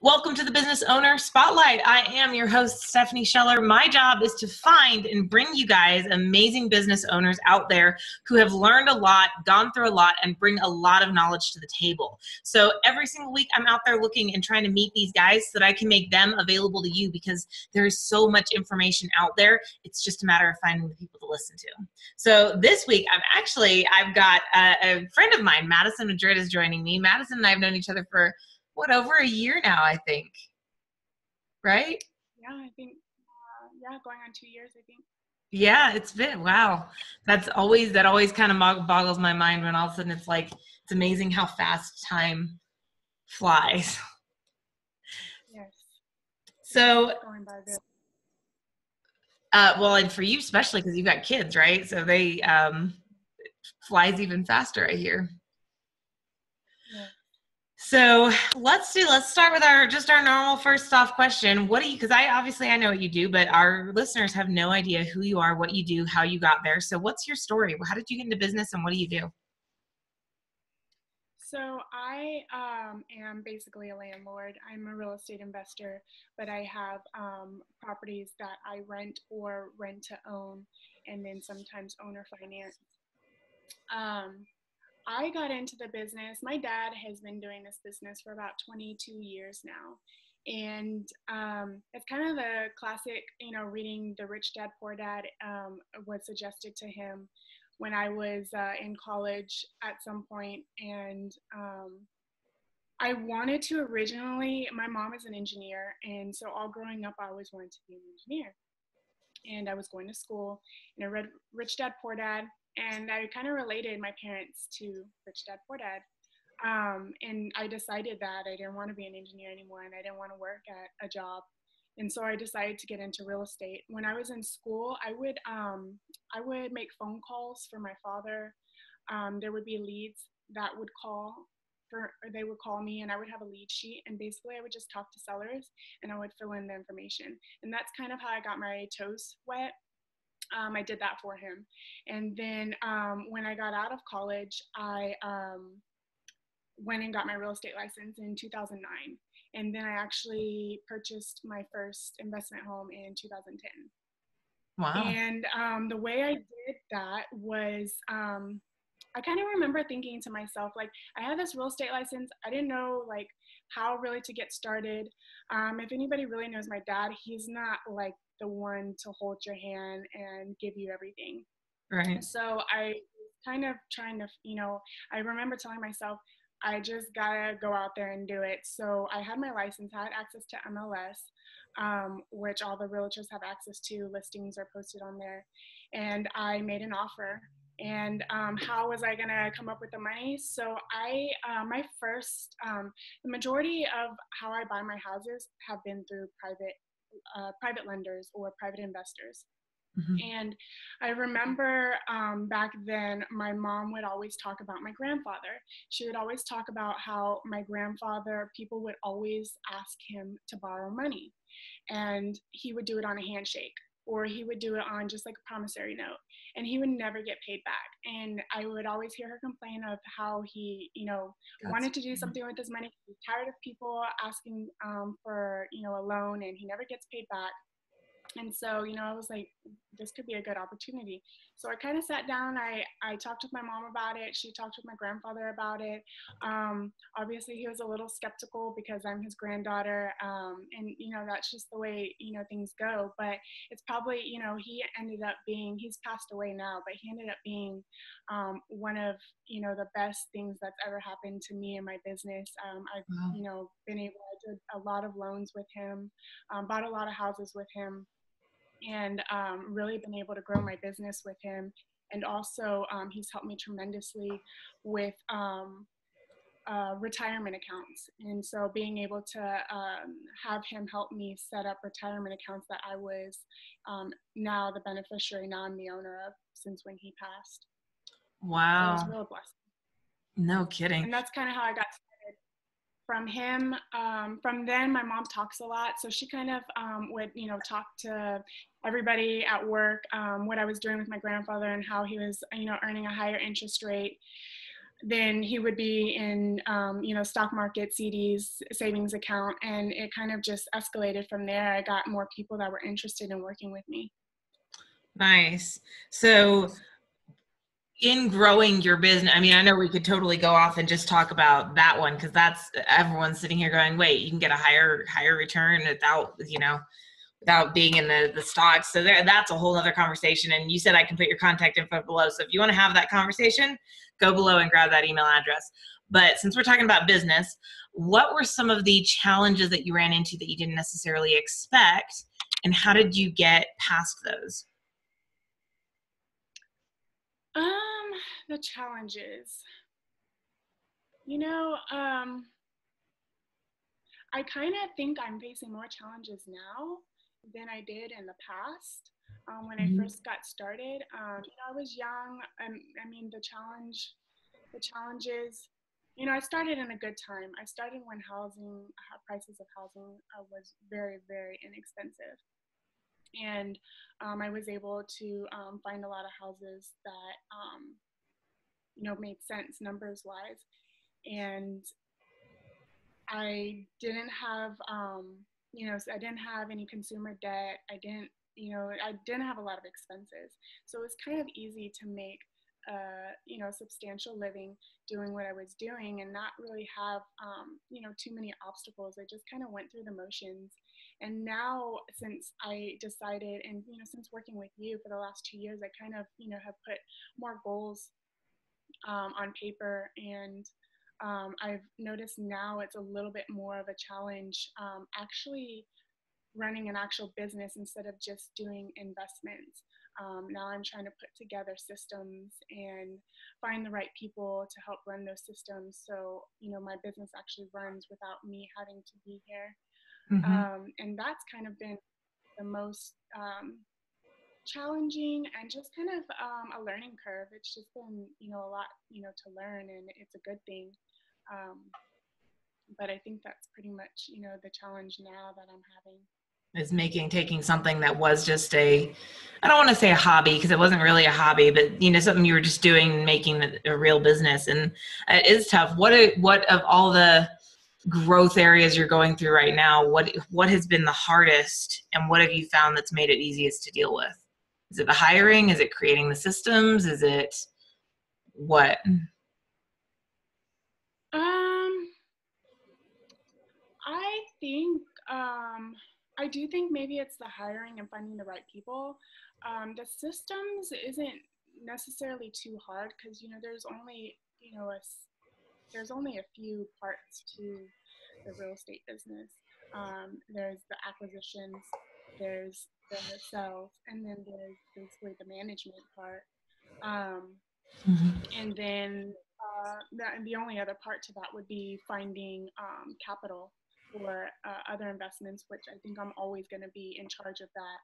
Welcome to the Business Owner Spotlight. I am your host, Stephanie Scheller. My job is to find and bring you guys amazing business owners out there who have learned a lot, gone through a lot, and bring a lot of knowledge to the table. So every single week, I'm out there looking and trying to meet these guys so that I can make them available to you because there is so much information out there. It's just a matter of finding the people to listen to. So this week, I've got a friend of mine, Madison Madrid, is joining me. Madison and I have known each other for over a year now, I think, right? Yeah, I think, going on 2 years, I think. Yeah, it's been, wow. That always kind of boggles my mind when all of a sudden it's like, it's amazing how fast time flies. Yes. So, going by this. well, and for you especially because you've got kids, right? So they flies even faster, I hear. Yeah. So let's start with our normal first off question. What do you, because I know what you do, but our listeners have no idea who you are, what you do, how you got there. So what's your story? How did you get into business and what do you do? So I am basically a landlord. I'm a real estate investor, but I have properties that I rent or rent to own, and then sometimes owner finance. I got into the business. My dad has been doing this business for about 22 years now. And it's kind of the classic, reading The Rich Dad, Poor Dad was suggested to him when I was in college at some point. And I wanted to originally, my mom is an engineer. And so all growing up, I always wanted to be an engineer. And I was going to school and I read Rich Dad, Poor Dad. And I kind of related my parents to Rich Dad, Poor Dad. And I decided that I didn't want to be an engineer anymore and I didn't want to work at a job. And so I decided to get into real estate. When I was in school, I would make phone calls for my father. There would be leads that would they would call me and I would have a lead sheet, and basically I would just talk to sellers and I would fill in the information. And that's kind of how I got my toes wet. I did that for him. And then when I got out of college, I went and got my real estate license in 2009. And then I actually purchased my first investment home in 2010. Wow. And the way I did that was I kind of remember thinking to myself, like, I had this real estate license. I didn't know, like, how really to get started. If anybody really knows my dad, he's not, like, the one to hold your hand and give you everything. Right. So I kind of trying to, I remember telling myself, I just gotta go out there and do it. So I had my license, I had access to MLS, which all the realtors have access to. Listings are posted on there. And I made an offer. And how was I gonna come up with the money? So my first, the majority of how I buy my houses have been through private lenders or private investors. Mm-hmm. And I remember back then, my mom would always talk about my grandfather. She would always talk about how my grandfather, people would always ask him to borrow money. And he would do it on a handshake, or he would do it on just like a promissory note, and he would never get paid back. And I would always hear her complain of how he, wanted to do something with his money. He's tired of people asking for, a loan, and he never gets paid back. And so, I was like, this could be a good opportunity. So I kind of sat down, I talked with my mom about it. She talked with my grandfather about it. Obviously he was a little skeptical because I'm his granddaughter. And, that's just the way, things go. But it's probably, he's passed away now, but he ended up being one of, the best things that's ever happened to me in my business. I've, been able, I did a lot of loans with him, bought a lot of houses with him, and really been able to grow my business with him. And also he's helped me tremendously with retirement accounts. And so being able to have him help me set up retirement accounts that I was now the beneficiary, now I'm the owner of, since when he passed. Wow. So it was a real blessing. No kidding. And that's kind of how I got started. From him, from then, my mom talks a lot, so she kind of would, talk to everybody at work, what I was doing with my grandfather and how he was, earning a higher interest rate. then he would be in, stock market, CDs, savings account, and it kind of just escalated from there. I got more people that were interested in working with me. Nice. So in growing your business, I mean, I know we could totally go off and just talk about that one, because that's, everyone's sitting here going, wait, you can get a higher return without, without being in the stocks. So that's a whole other conversation. And you said I can put your contact info below. So if you want to have that conversation, go below and grab that email address. But since we're talking about business, what were some of the challenges that you ran into that you didn't necessarily expect? And how did you get past those? The challenges, I kind of think I'm facing more challenges now than I did in the past. When I first got started, I was young. I mean, the challenges, I started in a good time. I started when prices of housing was very, very inexpensive. And I was able to find a lot of houses that, made sense numbers wise. And I didn't have, I didn't have any consumer debt. I didn't have a lot of expenses. So it was kind of easy to make, substantial living doing what I was doing and not really have, too many obstacles. I just kind of went through the motions. And now, since I decided, and, since working with you for the last 2 years, I kind of, have put more goals on paper, and I've noticed now it's a little bit more of a challenge actually running an actual business instead of just doing investments. Now I'm trying to put together systems and find the right people to help run those systems, so my business actually runs without me having to be here. And that's kind of been the most challenging, and just kind of a learning curve. It's just been a lot to learn, and it's a good thing. But I think that's pretty much the challenge now that I'm having. Is taking something that was just I don't want to say a hobby, because it wasn't really a hobby, but something you were just doing, making a real business. And it is tough. What of all the growth areas you're going through right now, what has been the hardest, and what have you found that's made it easiest to deal with? Is it the hiring? Is it creating the systems? Is it what? I think I do think maybe it's the hiring and finding the right people. The systems isn't necessarily too hard, because there's only there's only a few parts to the real estate business. There's the acquisitions, there's the sales, and then there's basically the management part. And then the only other part to that would be finding capital for other investments, which I think I'm always going to be in charge of that.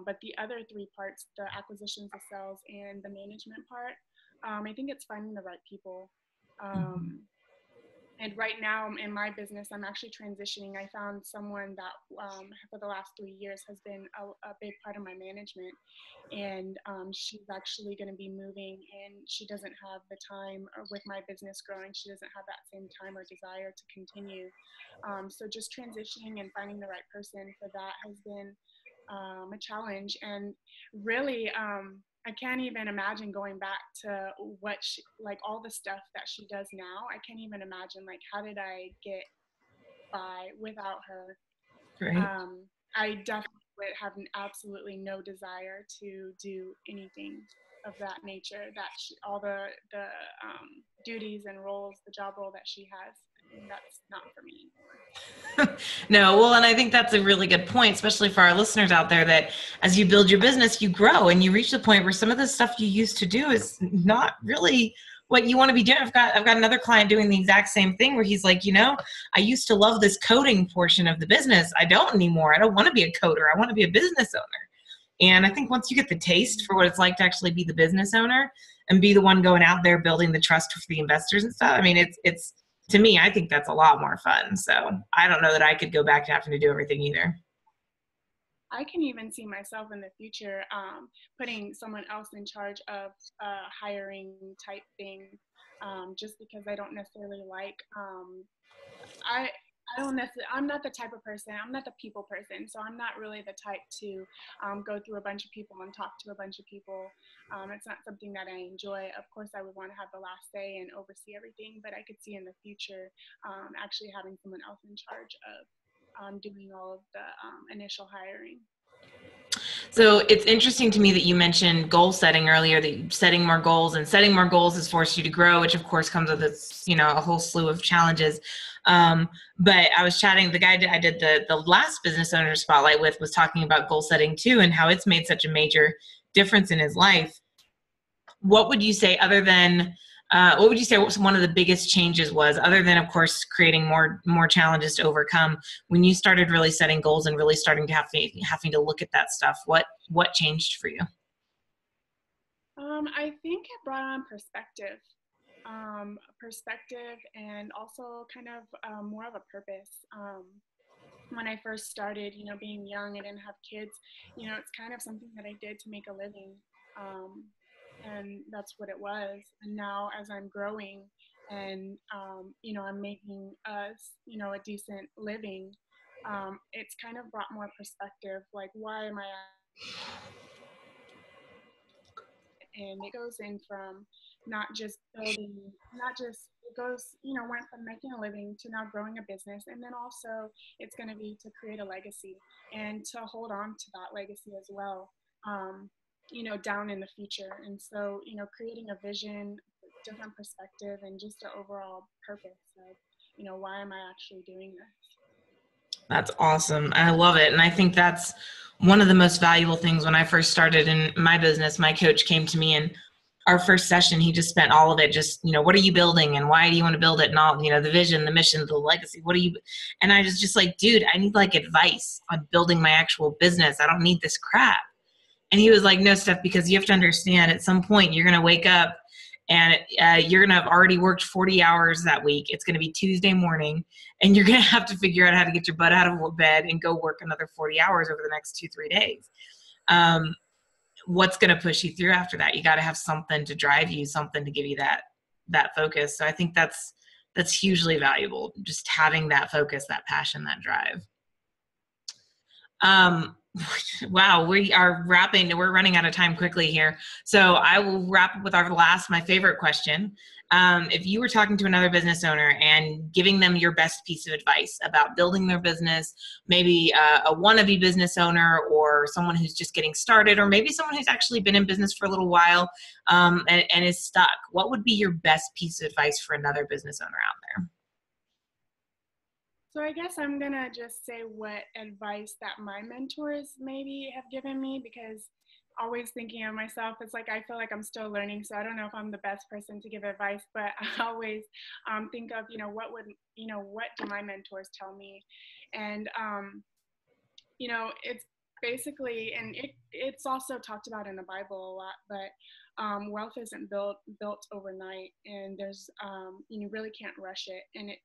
But the other three parts, the acquisitions, the sales, and the management part, I think it's finding the right people. And right now in my business, I'm actually transitioning. I found someone that for the last 3 years has been a big part of my management. And she's actually going to be moving, and she doesn't have the time with my business growing. She doesn't have that same time or desire to continue. So just transitioning and finding the right person for that has been a challenge. And really, I can't even imagine going back to like all the stuff that she does now. I can't even imagine, like, how did I get by without her? Right. I definitely would have absolutely no desire to do anything of that nature. All the duties and roles, the job role that she has, that's not for me anymore. No, well, and I think that's a really good point, especially for our listeners out there, that as you build your business, you grow, and you reach the point where some of the stuff you used to do is not really what you want to be doing. I've got another client doing the exact same thing, where he's like, I used to love this coding portion of the business. I don't anymore. I don't want to be a coder. I want to be a business owner. And I think once you get the taste for what it's like to actually be the business owner and be the one going out there building the trust for the investors and stuff, I mean, it's to me, I think that's a lot more fun. So I don't know that I could go back to having to do everything either. I can even see myself in the future putting someone else in charge of hiring type thing. just because I don't necessarily like, I, I don't necessarily, I'm not the type of person, I'm not the people person. So I'm not really the type to go through a bunch of people and talk to a bunch of people. It's not something that I enjoy. Of course, I would want to have the last say and oversee everything, but I could see in the future actually having someone else in charge of doing all of the initial hiring. So it's interesting to me that you mentioned goal setting earlier, that setting more goals, and setting more goals has forced you to grow, which of course comes with its, a whole slew of challenges. But I was chatting, the guy I did the last business owner spotlight with was talking about goal setting too, and how it's made such a major difference in his life. What would you say what would you say one of the biggest changes was, other than of course creating more challenges to overcome, when you started really setting goals and really starting to having to look at that stuff? What changed for you? I think it brought on perspective, and also kind of more of a purpose. When I first started, being young, I didn't have kids, it's kind of something that I did to make a living. And that's what it was. And now as I'm growing and, I'm making a decent living, it's kind of brought more perspective, like, why am I and it goes in from not just building, it goes, went from making a living to now growing a business. And then also it's going to be to create a legacy and to hold on to that legacy as well, down in the future. And so, creating a vision, different perspective, and just the overall purpose of, why am I actually doing this? That's awesome. I love it. And I think that's one of the most valuable things. When I first started in my business, my coach came to me, and our first session, he just spent all of it just, what are you building and why do you want to build it, and all, the vision, the mission, the legacy, and I was just like, dude, I need like advice on building my actual business. I don't need this crap. And he was like, no, Steph, because you have to understand, at some point you're going to wake up and you're going to have already worked 40 hours that week. It's going to be Tuesday morning, and you're going to have to figure out how to get your butt out of bed and go work another 40 hours over the next 2-3 days. What's going to push you through after that? You got to have something to drive you, something to give you that focus. So I think that's hugely valuable, just having that focus, that passion, that drive. Wow, we are wrapping. We're running out of time quickly here. So I will wrap up with my favorite question. If you were talking to another business owner and giving them your best piece of advice about building their business, maybe a wannabe business owner, or someone who's just getting started, or maybe someone who's actually been in business for a little while and is stuck, what would be your best piece of advice for another business owner out there? So I guess I'm going to just say what advice that my mentors maybe have given me, because always thinking of myself, it's like I feel like I'm still learning. So I don't know if I'm the best person to give advice, but I always think of, what do my mentors tell me? And, it's basically, and it's also talked about in the Bible a lot, but wealth isn't built overnight, and there's, you really can't rush it. And it's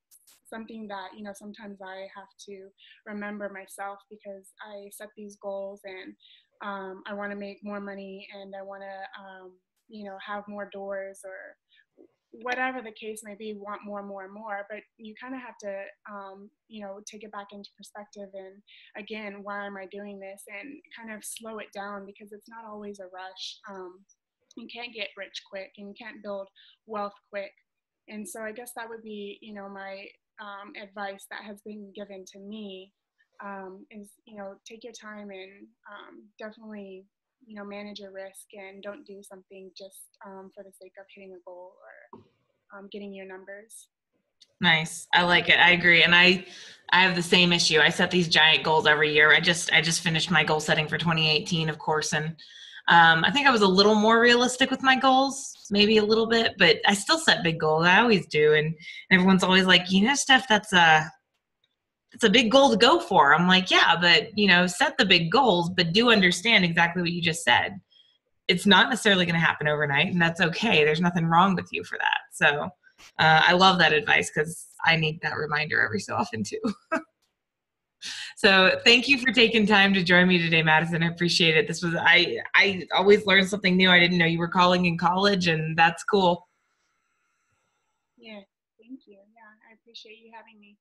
something that, sometimes I have to remember myself, because I set these goals and I want to make more money, and I want to, have more doors, or whatever the case may be, want more and more and more. But you kind of have to, take it back into perspective. And again, why am I doing this? And kind of slow it down, because it's not always a rush. You can't get rich quick, and you can't build wealth quick. And so I guess that would be, my advice that has been given to me, is, take your time and definitely, manage your risk, and don't do something just for the sake of hitting a goal or getting your numbers. Nice. I like it. I agree. And I have the same issue. I set these giant goals every year. I just finished my goal setting for 2018, of course. And I think I was a little more realistic with my goals, maybe a little bit, but I still set big goals. I always do. And everyone's always like, Steph, that's a big goal to go for. I'm like, yeah, but set the big goals, but do understand exactly what you just said. It's not necessarily going to happen overnight, and that's okay. There's nothing wrong with you for that. So I love that advice, because I need that reminder every so often too. So thank you for taking time to join me today, Madison. I appreciate it. I always learn something new. I didn't know you were calling in college, and that's cool. appreciate you having me.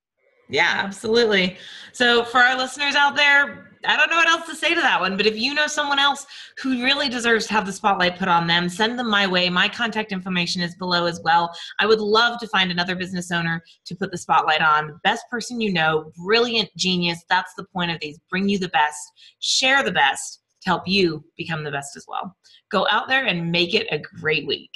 Yeah, absolutely. So for our listeners out there, I don't know what else to say to that one, but if you know someone else who really deserves to have the spotlight put on them, send them my way. My contact information is below as well. I would love to find another business owner to put the spotlight on. The best person you know, brilliant genius. That's the point of these. Bring you the best, share the best to help you become the best as well. Go out there and make it a great week.